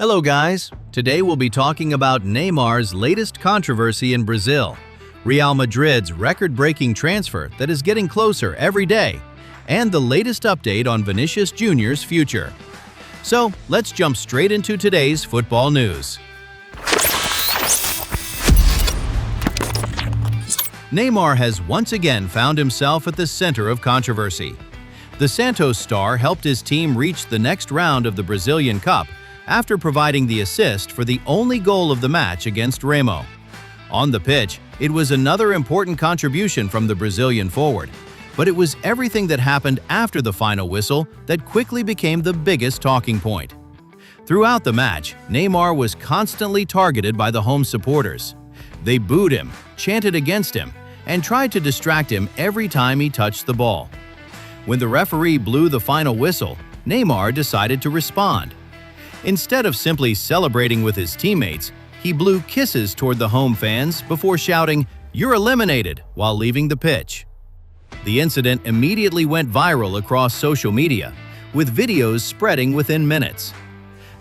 Hello guys, today we'll be talking about Neymar's latest controversy in Brazil, Real Madrid's record-breaking transfer that is getting closer every day, and the latest update on Vinicius Jr.'s future. So, let's jump straight into today's football news. Neymar has once again found himself at the center of controversy. The Santos star helped his team reach the next round of the Brazilian Cup after providing the assist for the only goal of the match against Remo. On the pitch, it was another important contribution from the Brazilian forward, but it was everything that happened after the final whistle that quickly became the biggest talking point. Throughout the match, Neymar was constantly targeted by the home supporters. They booed him, chanted against him, and tried to distract him every time he touched the ball. When the referee blew the final whistle, Neymar decided to respond. Instead of simply celebrating with his teammates, he blew kisses toward the home fans before shouting, "You're eliminated," while leaving the pitch. The incident immediately went viral across social media, with videos spreading within minutes.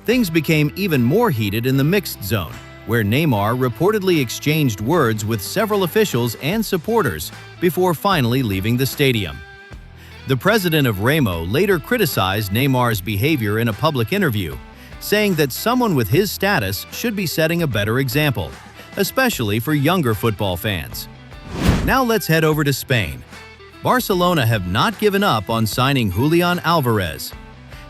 Things became even more heated in the mixed zone, where Neymar reportedly exchanged words with several officials and supporters before finally leaving the stadium. The president of Remo later criticized Neymar's behavior in a public interview, saying that someone with his status should be setting a better example, especially for younger football fans. Now let's head over to Spain. Barcelona have not given up on signing Julian Alvarez.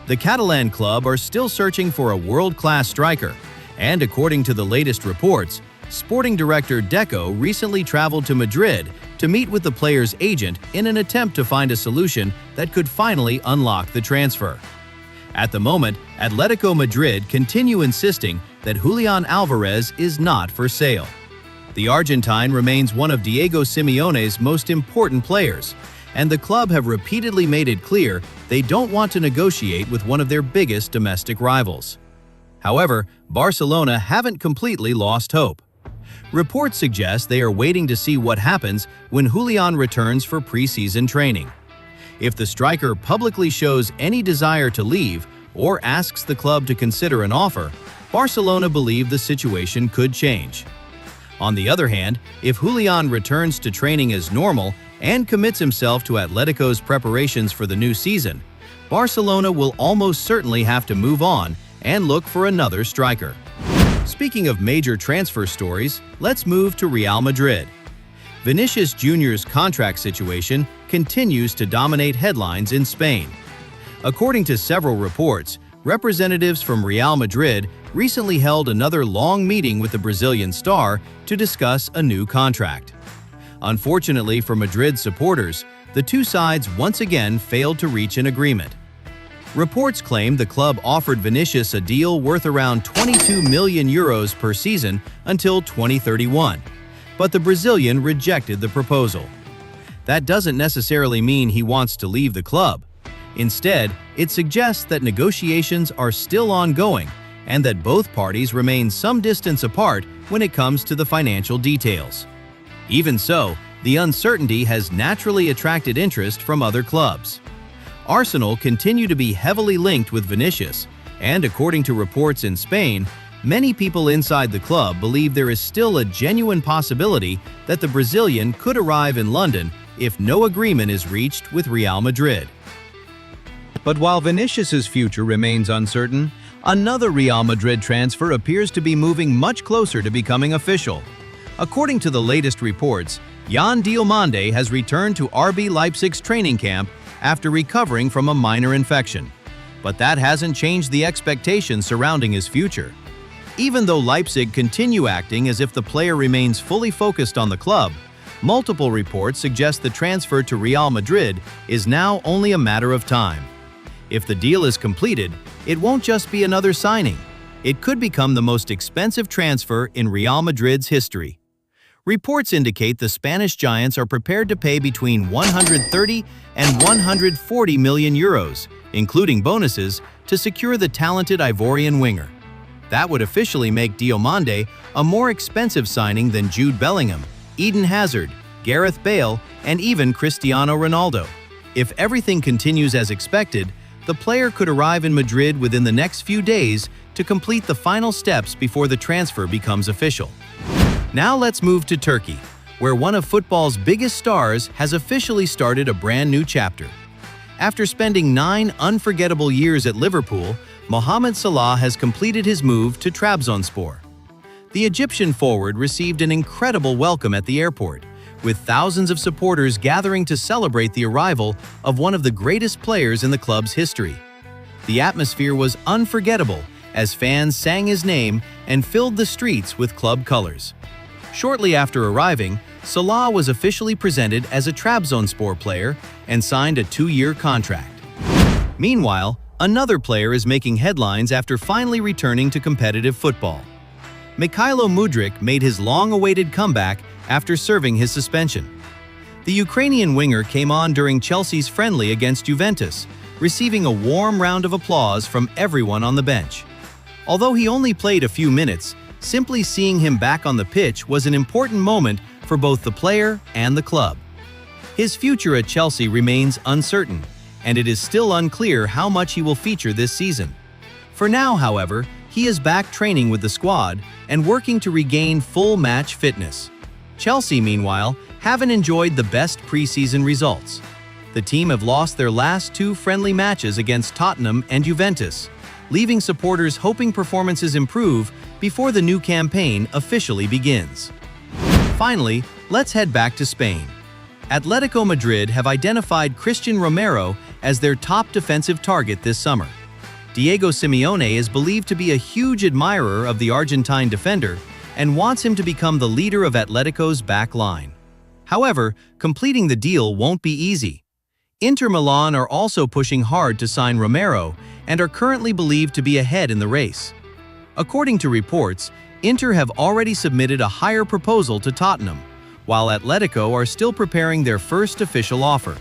The Catalan club are still searching for a world-class striker, and according to the latest reports, sporting director Deco recently traveled to Madrid to meet with the player's agent in an attempt to find a solution that could finally unlock the transfer. At the moment, Atletico Madrid continue insisting that Julian Alvarez is not for sale. The Argentine remains one of Diego Simeone's most important players, and the club have repeatedly made it clear they don't want to negotiate with one of their biggest domestic rivals. However, Barcelona haven't completely lost hope. Reports suggest they are waiting to see what happens when Julian returns for preseason training. If the striker publicly shows any desire to leave or asks the club to consider an offer, Barcelona believe the situation could change. On the other hand, if Julian returns to training as normal and commits himself to Atletico's preparations for the new season, Barcelona will almost certainly have to move on and look for another striker. Speaking of major transfer stories, let's move to Real Madrid. Vinicius Jr.'s contract situation continues to dominate headlines in Spain. According to several reports, representatives from Real Madrid recently held another long meeting with the Brazilian star to discuss a new contract. Unfortunately for Madrid supporters, the two sides once again failed to reach an agreement. Reports claim the club offered Vinicius a deal worth around 22 million euros per season until 2031. But the Brazilian rejected the proposal. That doesn't necessarily mean he wants to leave the club. Instead, it suggests that negotiations are still ongoing and that both parties remain some distance apart when it comes to the financial details. Even so, the uncertainty has naturally attracted interest from other clubs. Arsenal continue to be heavily linked with Vinicius, and according to reports in Spain, many people inside the club believe there is still a genuine possibility that the Brazilian could arrive in London if no agreement is reached with Real Madrid. But while Vinicius's future remains uncertain, another Real Madrid transfer appears to be moving much closer to becoming official. According to the latest reports, Yan Diomande has returned to RB Leipzig's training camp after recovering from a minor infection. But that hasn't changed the expectations surrounding his future. Even though Leipzig continue acting as if the player remains fully focused on the club, multiple reports suggest the transfer to Real Madrid is now only a matter of time. If the deal is completed, it won't just be another signing. It could become the most expensive transfer in Real Madrid's history. Reports indicate the Spanish giants are prepared to pay between 130 and 140 million euros, including bonuses, to secure the talented Ivorian winger. That would officially make Diomande a more expensive signing than Jude Bellingham, Eden Hazard, Gareth Bale, and even Cristiano Ronaldo. If everything continues as expected, the player could arrive in Madrid within the next few days to complete the final steps before the transfer becomes official. Now let's move to Turkey, where one of football's biggest stars has officially started a brand new chapter. After spending 9 unforgettable years at Liverpool, Mohamed Salah has completed his move to Trabzonspor. The Egyptian forward received an incredible welcome at the airport, with thousands of supporters gathering to celebrate the arrival of one of the greatest players in the club's history. The atmosphere was unforgettable as fans sang his name and filled the streets with club colors. Shortly after arriving, Salah was officially presented as a Trabzonspor player and signed a 2-year contract. Meanwhile, another player is making headlines after finally returning to competitive football. Mykhailo Mudryk made his long-awaited comeback after serving his suspension. The Ukrainian winger came on during Chelsea's friendly against Juventus, receiving a warm round of applause from everyone on the bench. Although he only played a few minutes, simply seeing him back on the pitch was an important moment for both the player and the club. His future at Chelsea remains uncertain, and it is still unclear how much he will feature this season. For now, however, he is back training with the squad and working to regain full match fitness. Chelsea, meanwhile, haven't enjoyed the best preseason results. The team have lost their last 2 friendly matches against Tottenham and Juventus, leaving supporters hoping performances improve before the new campaign officially begins. Finally, let's head back to Spain. Atletico Madrid have identified Christian Romero as their top defensive target this summer. Diego Simeone is believed to be a huge admirer of the Argentine defender and wants him to become the leader of Atletico's back line. However, completing the deal won't be easy. Inter Milan are also pushing hard to sign Romero and are currently believed to be ahead in the race. According to reports, Inter have already submitted a higher proposal to Tottenham, while Atletico are still preparing their first official offer.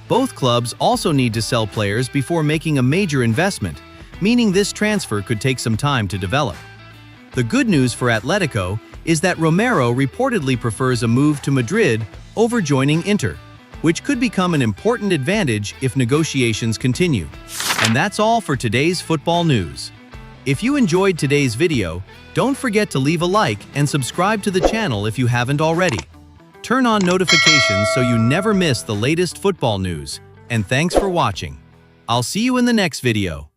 Both clubs also need to sell players before making a major investment, meaning this transfer could take some time to develop. The good news for Atletico is that Romero reportedly prefers a move to Madrid over joining Inter, which could become an important advantage if negotiations continue. And that's all for today's football news. If you enjoyed today's video, don't forget to leave a like and subscribe to the channel if you haven't already. Turn on notifications so you never miss the latest football news, and thanks for watching. I'll see you in the next video.